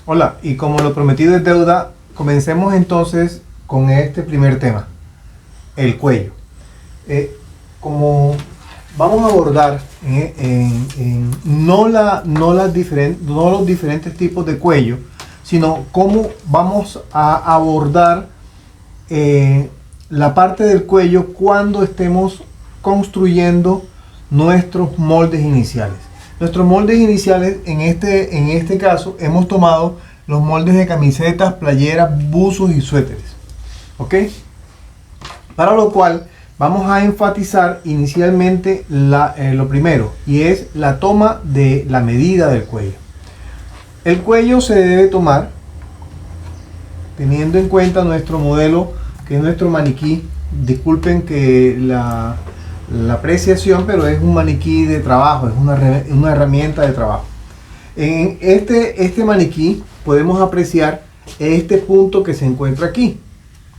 Hola, y como lo prometido es deuda, comencemos entonces con este primer tema, el cuello. Como vamos a abordar no los diferentes tipos de cuello, sino cómo vamos a abordar la parte del cuello cuando estemos construyendo nuestros moldes iniciales. Nuestros moldes iniciales, en este caso, hemos tomado los moldes de camisetas, playeras, buzos y suéteres. ¿Ok? Para lo cual vamos a enfatizar inicialmente lo primero, y es la toma de la medida del cuello. El cuello se debe tomar teniendo en cuenta nuestro modelo, que es nuestro maniquí. Disculpen que la apreciación, pero es un maniquí de trabajo, es una herramienta de trabajo. En este maniquí podemos apreciar este punto que se encuentra aquí,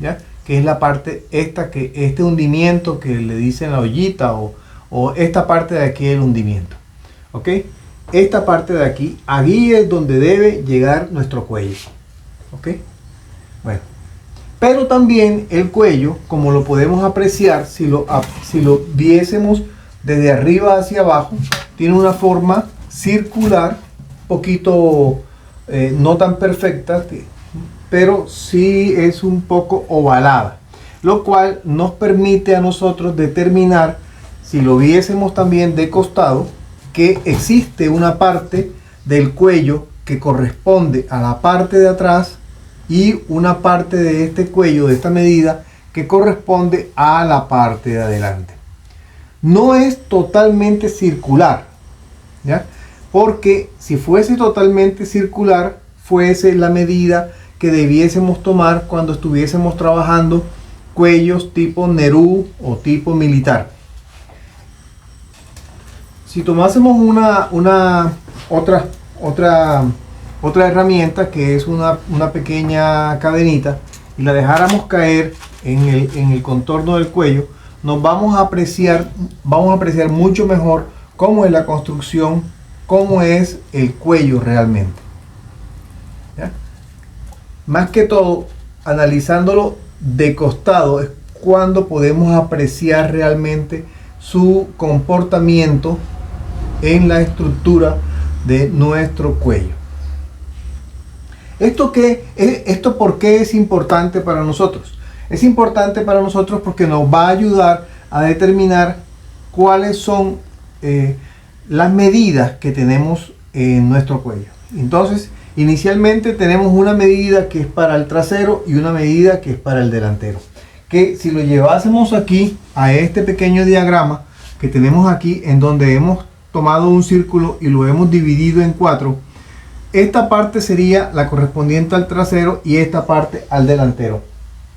¿ya? Que es la parte este hundimiento que le dicen la ollita, o esta parte de aquí, el hundimiento. ¿Ok? Esta parte de aquí es donde debe llegar nuestro cuello. ¿Ok? Bueno. Pero también el cuello, como lo podemos apreciar si lo viésemos desde arriba hacia abajo, tiene una forma circular, poquito no tan perfecta, pero sí es un poco ovalada, lo cual nos permite a nosotros determinar, si lo viésemos también de costado, que existe una parte del cuello que corresponde a la parte de atrás y una parte de este cuello, de esta medida, que corresponde a la parte de adelante. No es totalmente circular, ¿ya? Porque si fuese totalmente circular, fuese la medida que debiésemos tomar cuando estuviésemos trabajando cuellos tipo Nerú o tipo militar. Si tomásemos otra herramienta, que es una pequeña cadenita, y la dejáramos caer en el contorno del cuello, nos vamos a apreciar mucho mejor cómo es la construcción, cómo es el cuello realmente. ¿Ya? Más que todo, analizándolo de costado es cuando podemos apreciar realmente su comportamiento en la estructura de nuestro cuello. ¿Esto por qué es importante para nosotros? Es importante para nosotros porque nos va a ayudar a determinar cuáles son las medidas que tenemos en nuestro cuello. Entonces, inicialmente tenemos una medida que es para el trasero y una medida que es para el delantero. Que si lo llevásemos aquí a este pequeño diagrama que tenemos aquí, en donde hemos tomado un círculo y lo hemos dividido en 4, esta parte sería la correspondiente al trasero y esta parte al delantero,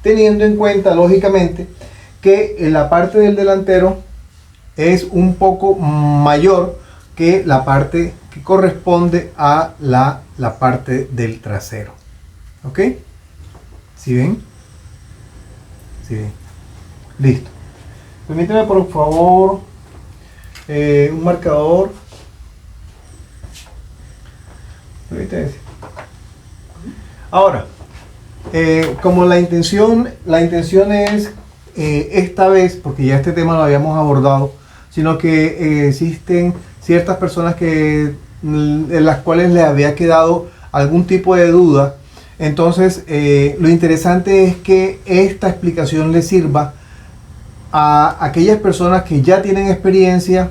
teniendo en cuenta lógicamente que la parte del delantero es un poco mayor que la parte que corresponde a la parte del trasero. ¿Ok? ¿Sí ven? ¿Sí ven? Listo. Permíteme por favor un marcador. Ahora, como la intención es esta vez, porque ya este tema lo habíamos abordado, sino que existen ciertas personas en las cuales les había quedado algún tipo de duda. Entonces, lo interesante es que esta explicación les sirva a aquellas personas que ya tienen experiencia,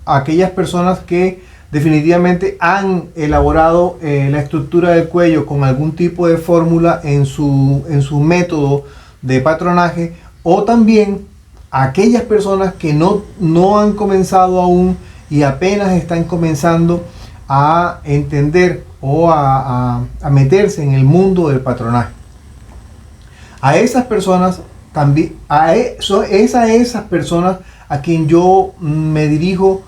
a aquellas personas que definitivamente han elaborado la estructura del cuello con algún tipo de fórmula en su método de patronaje, o también a aquellas personas que no han comenzado aún y apenas están comenzando a entender o a meterse en el mundo del patronaje. A esas personas también, esas personas a quien yo me dirijo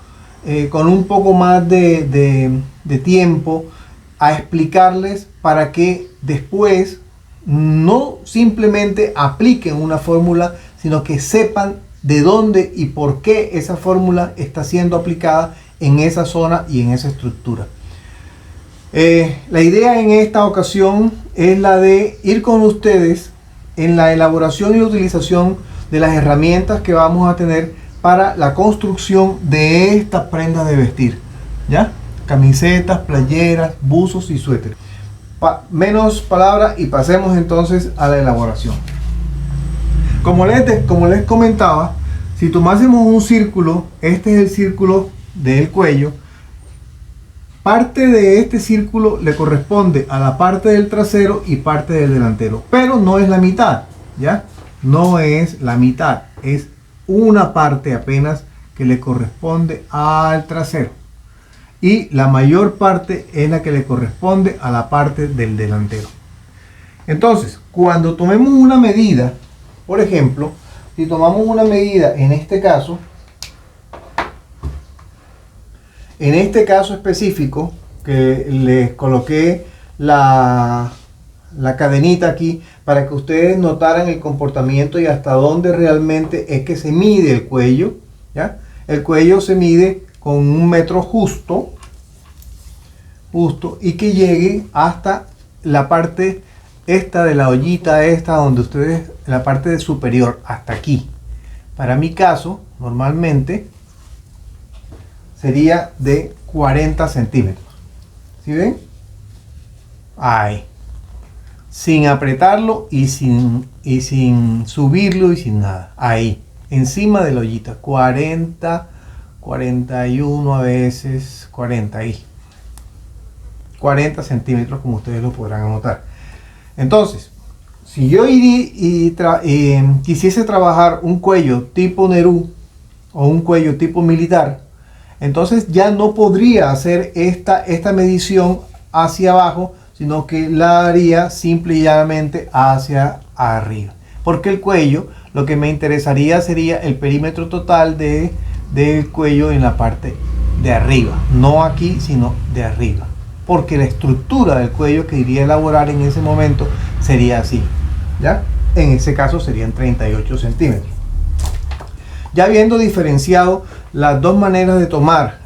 con un poco más de tiempo a explicarles, para que después no simplemente apliquen una fórmula, sino que sepan de dónde y por qué esa fórmula está siendo aplicada en esa zona y en esa estructura. La idea en esta ocasión es la de ir con ustedes en la elaboración y utilización de las herramientas que vamos a tener para la construcción de estas prendas de vestir, ¿ya? Camisetas, playeras, buzos y suéteres. Menos palabras y pasemos entonces a la elaboración. Como les comentaba, si tomásemos un círculo, este es el círculo del cuello. Parte de este círculo le corresponde a la parte del trasero y parte del delantero, pero no es la mitad, ¿ya? No es la mitad, es una parte apenas que le corresponde al trasero y la mayor parte es la que le corresponde a la parte del delantero. Entonces, cuando tomemos una medida, por ejemplo, si tomamos una medida en este caso específico, que les coloqué la cadenita aquí para que ustedes notaran el comportamiento y hasta dónde realmente es que se mide el cuello, ¿ya? El cuello se mide con 1 metro justo y que llegue hasta la parte esta de la ollita esta donde ustedes, la parte superior, hasta aquí. Para mi caso, normalmente sería de 40 centímetros. ¿Sí ven? Ahí. Sin apretarlo y sin subirlo y sin nada. Ahí. Encima de la ollita. 40, 41 a veces, 40 ahí. 40 centímetros como ustedes lo podrán notar. Entonces, si yo quisiese trabajar un cuello tipo Nerú o un cuello tipo militar, entonces ya no podría hacer esta medición hacia abajo, sino que la haría simple y llanamente hacia arriba. Porque el cuello, lo que me interesaría sería el perímetro total del cuello en la parte de arriba. No aquí, sino de arriba. Porque la estructura del cuello que iría a elaborar en ese momento sería así, ¿ya? En ese caso serían 38 centímetros. Ya habiendo diferenciado las dos maneras de tomar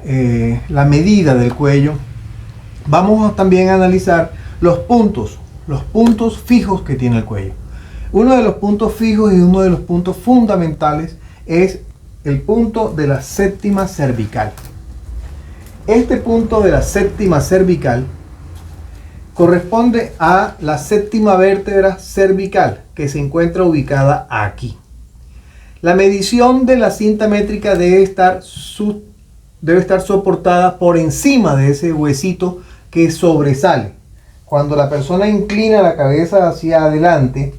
la medida del cuello, vamos también a analizar los puntos fijos que tiene el cuello. Uno de los puntos fijos y uno de los puntos fundamentales es el punto de la séptima cervical. Este punto de la séptima cervical corresponde a la séptima vértebra cervical que se encuentra ubicada aquí. La medición de la cinta métrica debe estar soportada por encima de ese huesito que sobresale. Cuando la persona inclina la cabeza hacia adelante,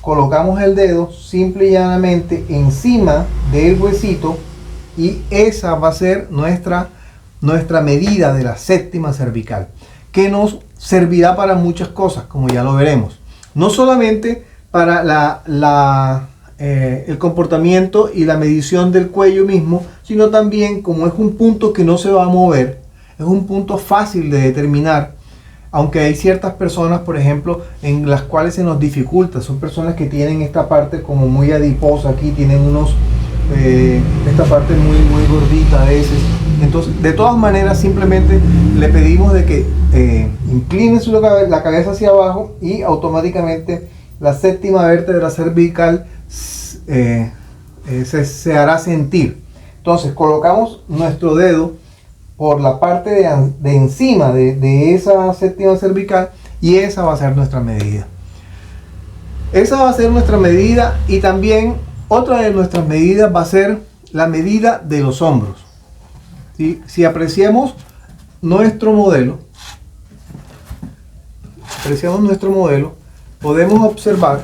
colocamos el dedo simple y llanamente encima del huesito y esa va a ser nuestra medida de la séptima cervical, que nos servirá para muchas cosas, como ya lo veremos. No solamente para el comportamiento y la medición del cuello mismo, sino también como es un punto que no se va a mover, es un punto fácil de determinar, aunque hay ciertas personas, por ejemplo, en las cuales se nos dificulta. Son personas que tienen esta parte como muy adiposa aquí, tienen esta parte muy gordita a veces. Entonces, de todas maneras, simplemente le pedimos de que incline la cabeza hacia abajo y automáticamente la séptima vértebra cervical se hará sentir. Entonces, colocamos nuestro dedo por la parte de encima de esa séptima cervical y esa va a ser nuestra medida. Esa va a ser nuestra medida y también otra de nuestras medidas va a ser la medida de los hombros. Si apreciamos nuestro modelo, podemos observar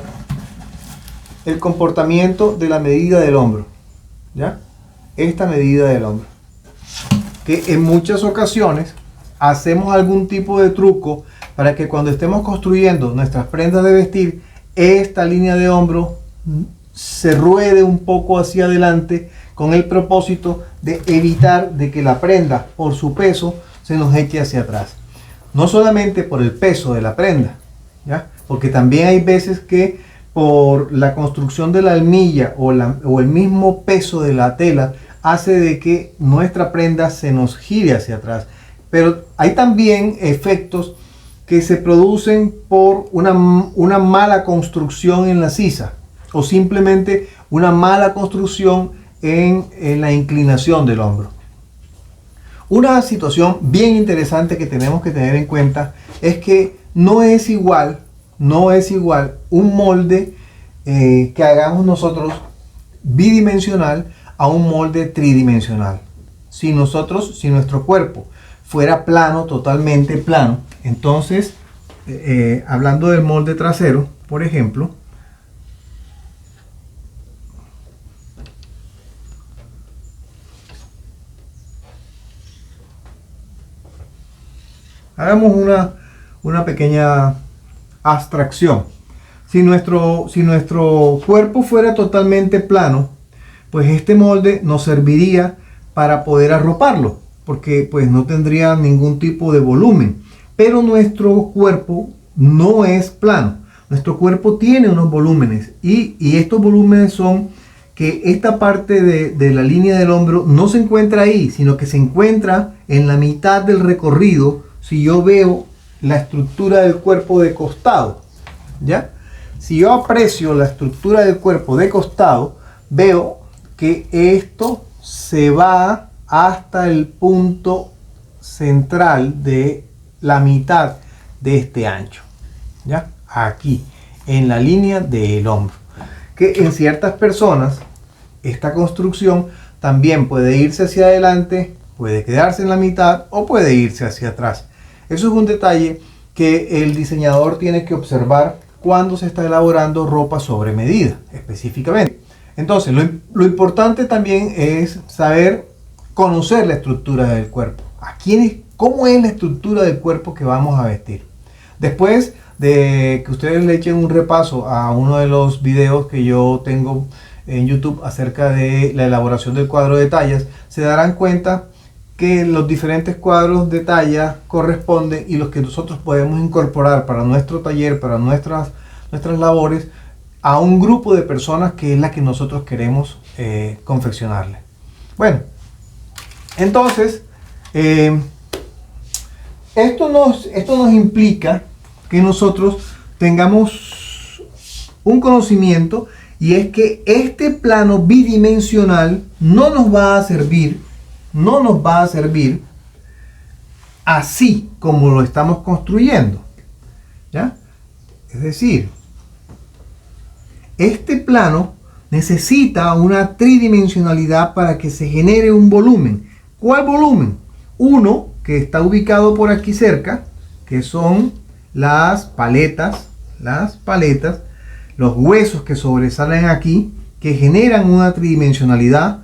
el comportamiento de la medida del hombro, ¿ya? Esta medida del hombro, que en muchas ocasiones hacemos algún tipo de truco para que cuando estemos construyendo nuestras prendas de vestir, esta línea de hombro se ruede un poco hacia adelante con el propósito de evitar de que la prenda por su peso se nos eche hacia atrás. No solamente por el peso de la prenda, ¿ya? Porque también hay veces que por la construcción de la almilla o el mismo peso de la tela hace de que nuestra prenda se nos gire hacia atrás. Pero hay también efectos que se producen por una mala construcción en la sisa o simplemente una mala construcción en la inclinación del hombro. Una situación bien interesante que tenemos que tener en cuenta es que no es igual un molde que hagamos nosotros bidimensional a un molde tridimensional. Si nuestro cuerpo fuera plano, totalmente plano, entonces, hablando del molde trasero, por ejemplo, hagamos una pequeña abstracción. Si nuestro cuerpo fuera totalmente plano, pues este molde nos serviría para poder arroparlo, porque pues no tendría ningún tipo de volumen. Pero nuestro cuerpo no es plano. Nuestro cuerpo tiene unos volúmenes y estos volúmenes son que esta parte de la línea del hombro no se encuentra ahí, sino que se encuentra en la mitad del recorrido. Si yo veo la estructura del cuerpo de costado, ¿ya? Si yo aprecio la estructura del cuerpo de costado, veo que esto se va hasta el punto central de la mitad de este ancho, ¿ya? Aquí, en la línea del hombro. Que en ciertas personas, esta construcción también puede irse hacia adelante, puede quedarse en la mitad o puede irse hacia atrás. Eso es un detalle que el diseñador tiene que observar cuando se está elaborando ropa sobre medida, específicamente. Entonces, lo importante también es saber conocer la estructura del cuerpo. ¿Cómo es la estructura del cuerpo que vamos a vestir? Después de que ustedes le echen un repaso a uno de los videos que yo tengo en YouTube acerca de la elaboración del cuadro de tallas, se darán cuenta que los diferentes cuadros de talla corresponden y los que nosotros podemos incorporar para nuestro taller, para nuestras labores, a un grupo de personas que es la que nosotros queremos confeccionarle. Bueno, entonces, esto nos implica que nosotros tengamos un conocimiento, y es que este plano bidimensional no nos va a servir así como lo estamos construyendo, ¿ya? Es decir, este plano necesita una tridimensionalidad para que se genere un volumen. ¿Cuál volumen? Uno que está ubicado por aquí cerca, que son las paletas, los huesos que sobresalen aquí, que generan una tridimensionalidad,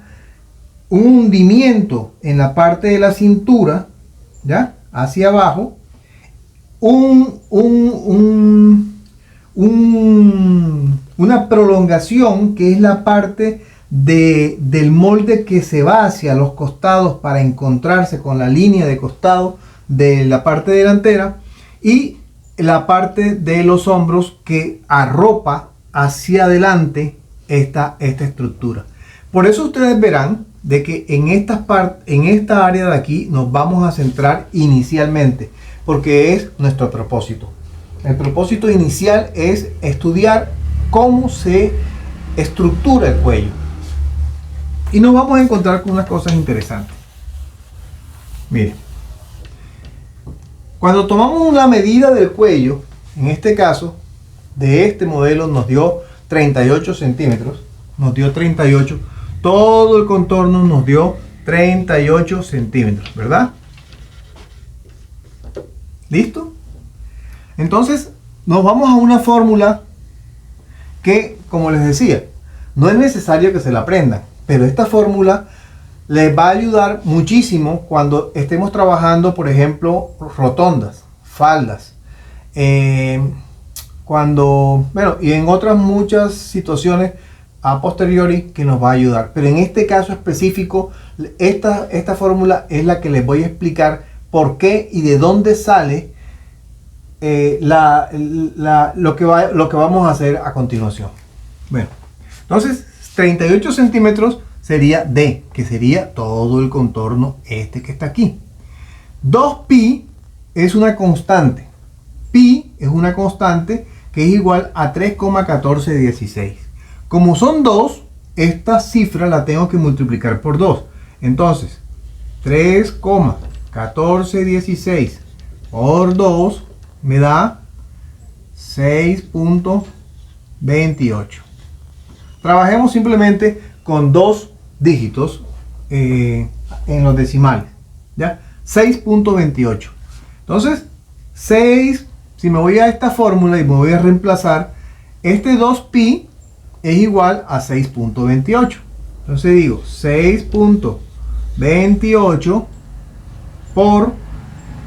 un hundimiento en la parte de la cintura, ¿ya? Hacia abajo, una prolongación que es la parte del molde que se va hacia los costados para encontrarse con la línea de costado de la parte delantera, y la parte de los hombros que arropa hacia adelante esta estructura. Por eso ustedes verán de que en esta área de aquí nos vamos a centrar inicialmente, porque es nuestro propósito. El propósito inicial es estudiar cómo se estructura el cuello. Y nos vamos a encontrar con unas cosas interesantes. Miren, cuando tomamos la medida del cuello, en este caso, de este modelo nos dio 38 centímetros, todo el contorno nos dio 38 centímetros, ¿verdad? ¿Listo? Entonces, nos vamos a una fórmula que, como les decía, no es necesario que se la aprendan, pero esta fórmula les va a ayudar muchísimo cuando estemos trabajando, por ejemplo, rotondas, faldas, y en otras muchas situaciones a posteriori que nos va a ayudar. Pero en este caso específico, esta fórmula es la que les voy a explicar por qué y de dónde sale lo que vamos a hacer a continuación. Bueno, entonces 38 centímetros sería D, que sería todo el contorno que está aquí. 2pi es una constante. Pi es una constante que es igual a 3,1416. Como son 2, esta cifra la tengo que multiplicar por 2. Entonces, 3,1416 por 2 me da 6,28. Trabajemos simplemente con dos dígitos en los decimales, ¿ya? 6,28. Entonces, 6, si me voy a esta fórmula y me voy a reemplazar, este 2pi es igual a 6,28. Entonces digo 6,28 por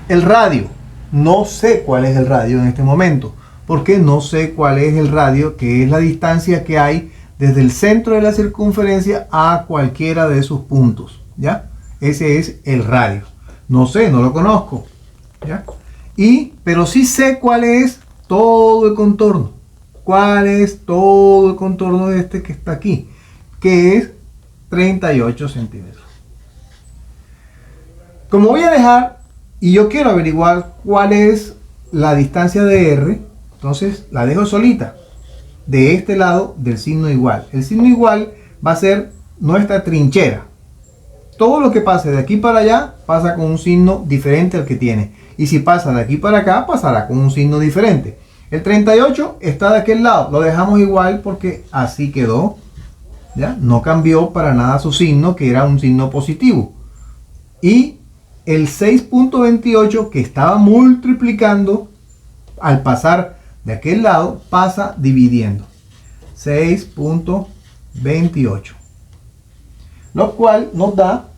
el radio. No sé cuál es el radio en este momento, porque no sé cuál es el radio, que es la distancia que hay desde el centro de la circunferencia a cualquiera de sus puntos, ¿ya? Ese es el radio. No sé, no lo conozco, ¿ya? Pero sí sé cuál es todo el contorno. ¿Cuál es todo el contorno de este que está aquí? Que es 38 centímetros. Como voy a dejar, y yo quiero averiguar cuál es la distancia de R, entonces la dejo solita. De este lado del signo igual. El signo igual va a ser nuestra trinchera. Todo lo que pase de aquí para allá pasa con un signo diferente al que tiene. Y si pasa de aquí para acá, pasará con un signo diferente. El 38 está de aquel lado. Lo dejamos igual porque así quedó, ¿ya? No cambió para nada su signo, que era un signo positivo. Y el 6,28 que estaba multiplicando, al pasar de aquel lado, pasa dividiendo. 6,28. Lo cual nos da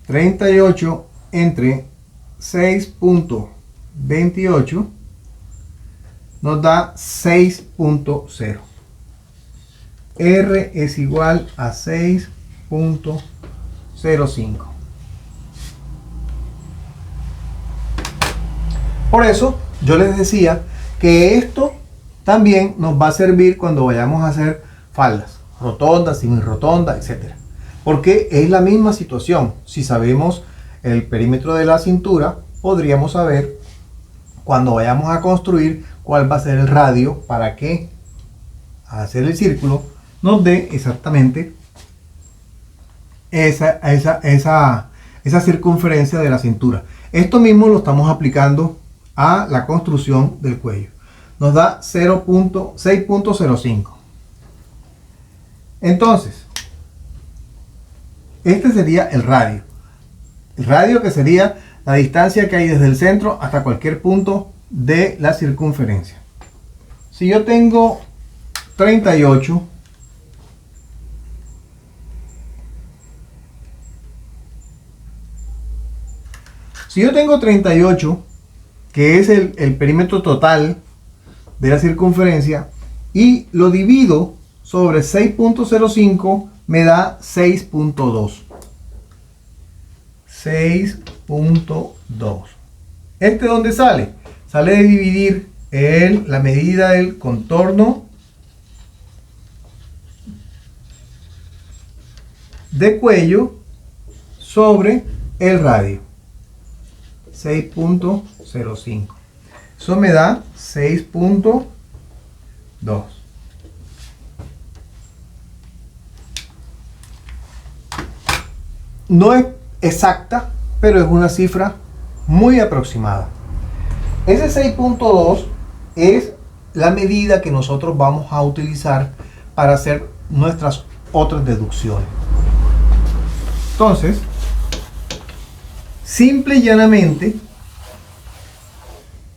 38 entre 6,28 nos da 6,0. R es igual a 6,05. Por eso yo les decía que esto también nos va a servir cuando vayamos a hacer faldas, rotondas, semirrotondas, etc. Porque es la misma situación. Si sabemos el perímetro de la cintura, podríamos saber cuando vayamos a construir cuál va a ser el radio para que al hacer el círculo nos dé exactamente esa circunferencia de la cintura. Esto mismo lo estamos aplicando a la construcción del cuello. Nos da 6,05. Entonces, este sería el radio. El radio, que sería la distancia que hay desde el centro hasta cualquier punto de la circunferencia. Si yo tengo 38, que es el perímetro total de la circunferencia, y lo divido sobre 6,05, me da 6,2. 6,2. ¿Este dónde sale? Sale de dividir la medida del contorno de cuello sobre el radio. 6,05. Eso me da 6,2. No es exacta, pero es una cifra muy aproximada. Ese 6,2 es la medida que nosotros vamos a utilizar para hacer nuestras otras deducciones. Entonces, simple y llanamente,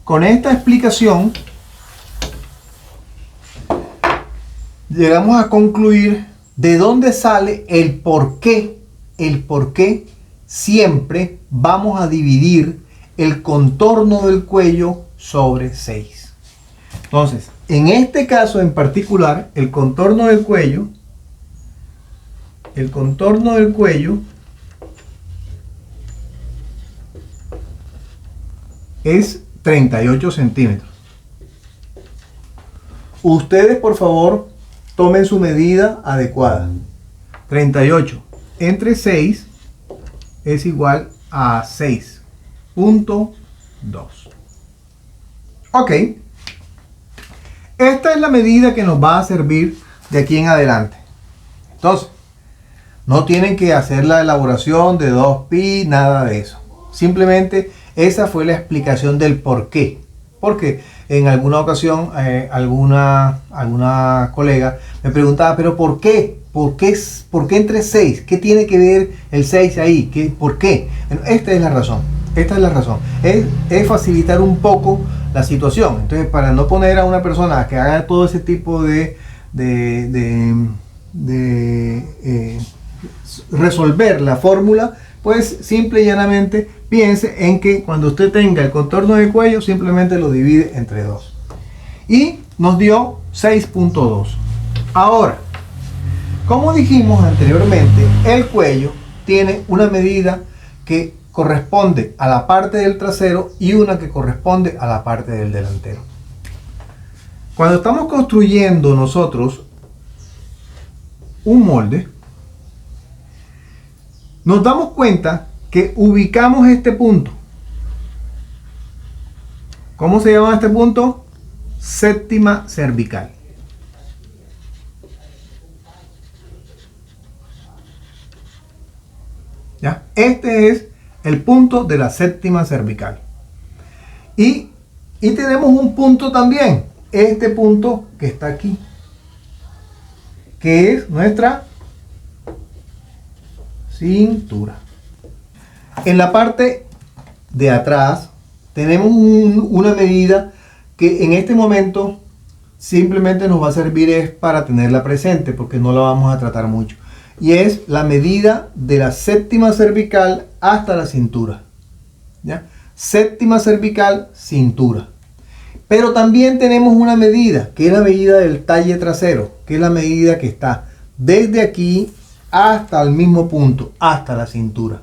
con esta explicación, llegamos a concluir de dónde sale el por qué siempre vamos a dividir el contorno del cuello sobre 6. Entonces, en este caso en particular, el contorno del cuello es 38 centímetros. Ustedes, por favor, tomen su medida adecuada. 38 entre 6 es igual a 6.2. Ok. Esta es la medida que nos va a servir de aquí en adelante. Entonces, no tienen que hacer la elaboración de 2pi, nada de eso. Simplemente esa fue la explicación del por qué. Porque en alguna ocasión alguna colega me preguntaba, pero ¿por qué? ¿Por qué entre 6? ¿Qué tiene que ver el 6 ahí? ¿Por qué? Bueno, esta es la razón. Esta es la razón. Es facilitar un poco la situación. Entonces, para no poner a una persona que haga todo ese tipo de resolver la fórmula, pues simple y llanamente piense en que cuando usted tenga el contorno de cuello, simplemente lo divide entre 2. Y nos dio 6.2. Ahora, como dijimos anteriormente, el cuello tiene una medida que corresponde a la parte del trasero y una que corresponde a la parte del delantero. Cuando estamos construyendo nosotros un molde, nos damos cuenta que ubicamos este punto. ¿Cómo se llama este punto? Séptima cervical. ¿Ya? Este es el punto de la séptima cervical. Y tenemos un punto también. Este punto que está aquí, que es nuestra cintura. En la parte de atrás tenemos una medida que en este momento simplemente nos va a servir es para tenerla presente, porque no la vamos a tratar mucho, y es la medida de la séptima cervical hasta la cintura. ¿Ya? Séptima cervical, cintura. Pero también tenemos una medida, que es la medida del talle trasero, que es la medida que está desde aquí hasta el mismo punto, hasta la cintura.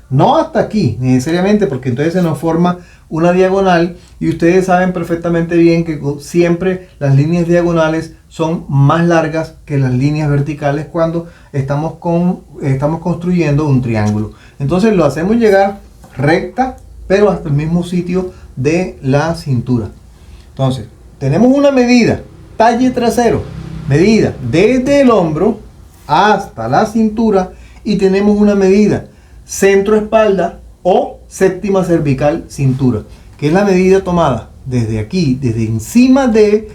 No hasta aquí, necesariamente, porque entonces se nos forma una diagonal, y ustedes saben perfectamente bien que siempre las líneas diagonales son más largas que las líneas verticales cuando estamos construyendo un triángulo. Entonces lo hacemos llegar recta, pero hasta el mismo sitio de la cintura. Entonces, tenemos una medida, talle trasero, medida desde el hombro hasta la cintura, y tenemos una medida centro espalda o séptima cervical cintura, que es la medida tomada desde aquí, desde encima de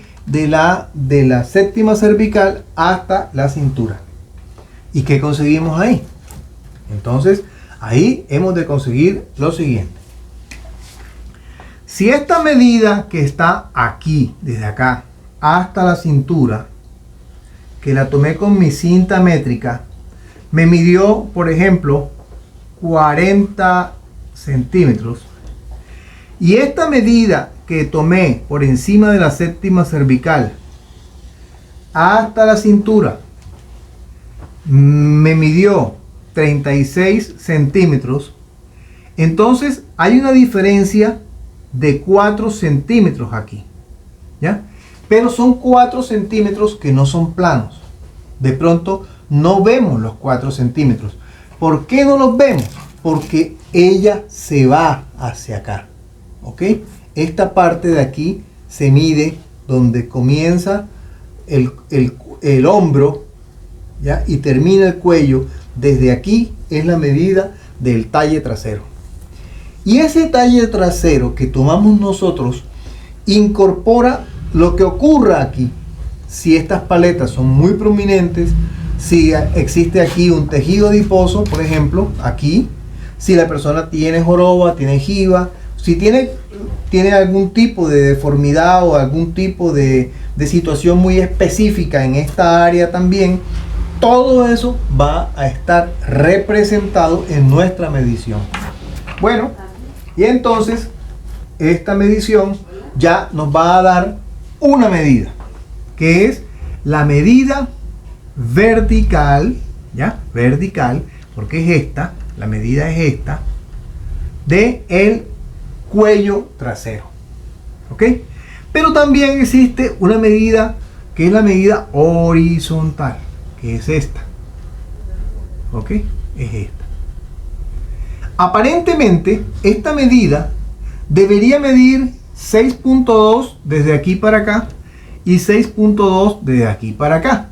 la séptima cervical hasta la cintura. ¿Y qué conseguimos ahí? Entonces, ahí hemos de conseguir lo siguiente. Si esta medida que está aquí, desde acá hasta la cintura, que la tomé con mi cinta métrica, me midió, por ejemplo, 40 centímetros, y esta medida que tomé por encima de la séptima cervical hasta la cintura me midió 36 centímetros, entonces hay una diferencia de 4 centímetros aquí, ¿ya? Pero son 4 centímetros que no son planos. De pronto no vemos los 4 centímetros. ¿Por qué no los vemos? Porque ella se va hacia acá, ¿ok? Esta parte de aquí se mide donde comienza el hombro, ¿ya? Y termina el cuello. Desde aquí es la medida del talle trasero. Y ese talle trasero que tomamos nosotros incorpora lo que ocurra aquí. Si estas paletas son muy prominentes, si existe aquí un tejido adiposo, por ejemplo, aquí, si la persona tiene joroba, tiene jiba, si tiene algún tipo de deformidad o algún tipo de situación muy específica en esta área también, todo eso va a estar representado en nuestra medición. Bueno, y entonces esta medición ya nos va a dar una medida, que es la medida vertical, ¿ya? Vertical, porque es esta, la medida es esta, de el cuello trasero, ¿ok? Pero también existe una medida que es la medida horizontal, que es esta. ¿Ok? Es esta. Aparentemente, esta medida debería medir 6.2 desde aquí para acá y 6.2 desde aquí para acá.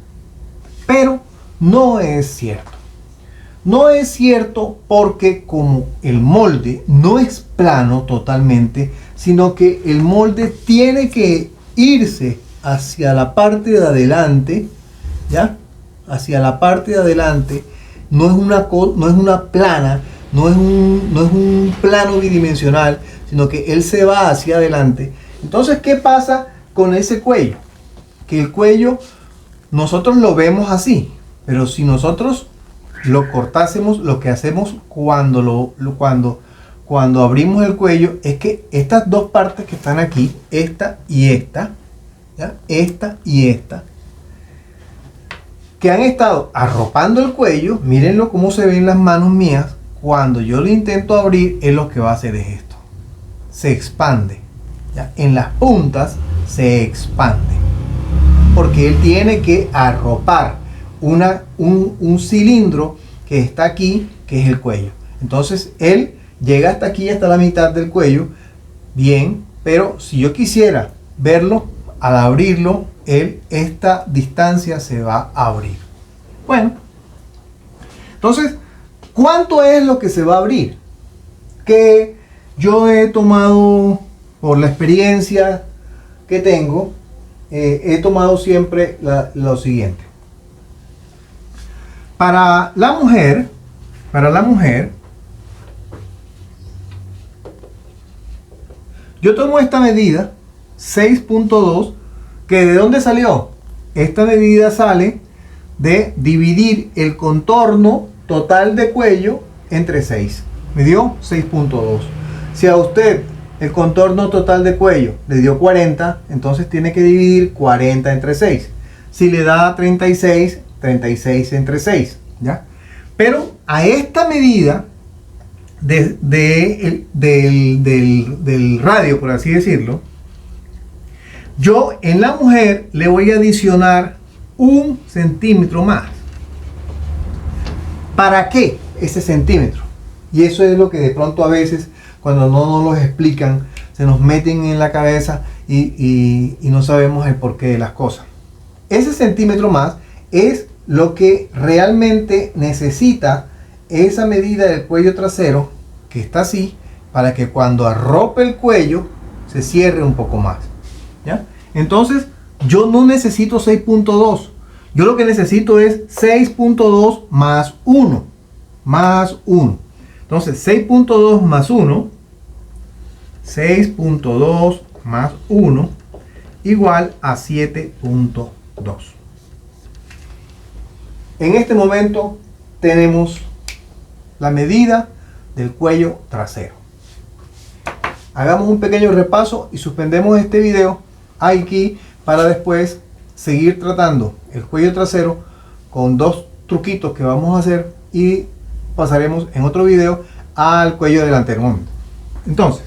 Pero no es cierto. No es cierto porque como el molde no es plano totalmente, sino que el molde tiene que irse hacia la parte de adelante, ¿ya? Hacia la parte de adelante, no es una plana, no es un plano bidimensional, sino que él se va hacia adelante. Entonces, ¿qué pasa con ese cuello? Que el cuello nosotros lo vemos así, pero si nosotros lo cortásemos, lo que hacemos cuando abrimos el cuello es que estas dos partes que están aquí, esta y esta, ¿ya? Esta y esta, que han estado arropando el cuello, mírenlo cómo se ven las manos mías, cuando yo lo intento abrir, es lo que va a hacer es esto, se expande, ¿ya? En las puntas se expande, porque él tiene que arropar un cilindro que está aquí, que es el cuello. Entonces él llega hasta aquí, hasta la mitad del cuello, bien, pero si yo quisiera verlo, al abrirlo, esta distancia se va a abrir. Bueno, entonces, ¿cuánto es lo que se va a abrir? Que yo he tomado, por la experiencia que tengo, he tomado siempre lo siguiente. Para la mujer, yo tomo esta medida, 6.2, que ¿de dónde salió? Esta medida sale de dividir el contorno total de cuello entre 6. Me dio 6.2. Si a usted el contorno total de cuello le dio 40, entonces tiene que dividir 40 entre 6. Si le da 36, 36 entre 6, ¿ya? Pero a esta medida del radio, por así decirlo, yo en la mujer le voy a adicionar 1 centímetro más. ¿Para qué ese centímetro? Y eso es lo que de pronto a veces, cuando no nos lo explican, se nos meten en la cabeza y no sabemos el porqué de las cosas. Ese centímetro más es lo que realmente necesita esa medida del cuello trasero, que está así, para que cuando arrope el cuello se cierre un poco más, ¿ya? Entonces yo no necesito 6.2, yo lo que necesito es 6.2 más 1, entonces 6.2 más 1, 6.2 más 1 igual a 7.2. En este momento tenemos la medida del cuello trasero. Hagamos un pequeño repaso y suspendemos este video aquí para después seguir tratando el cuello trasero con 2 truquitos que vamos a hacer y pasaremos en otro video al cuello delantero. Entonces,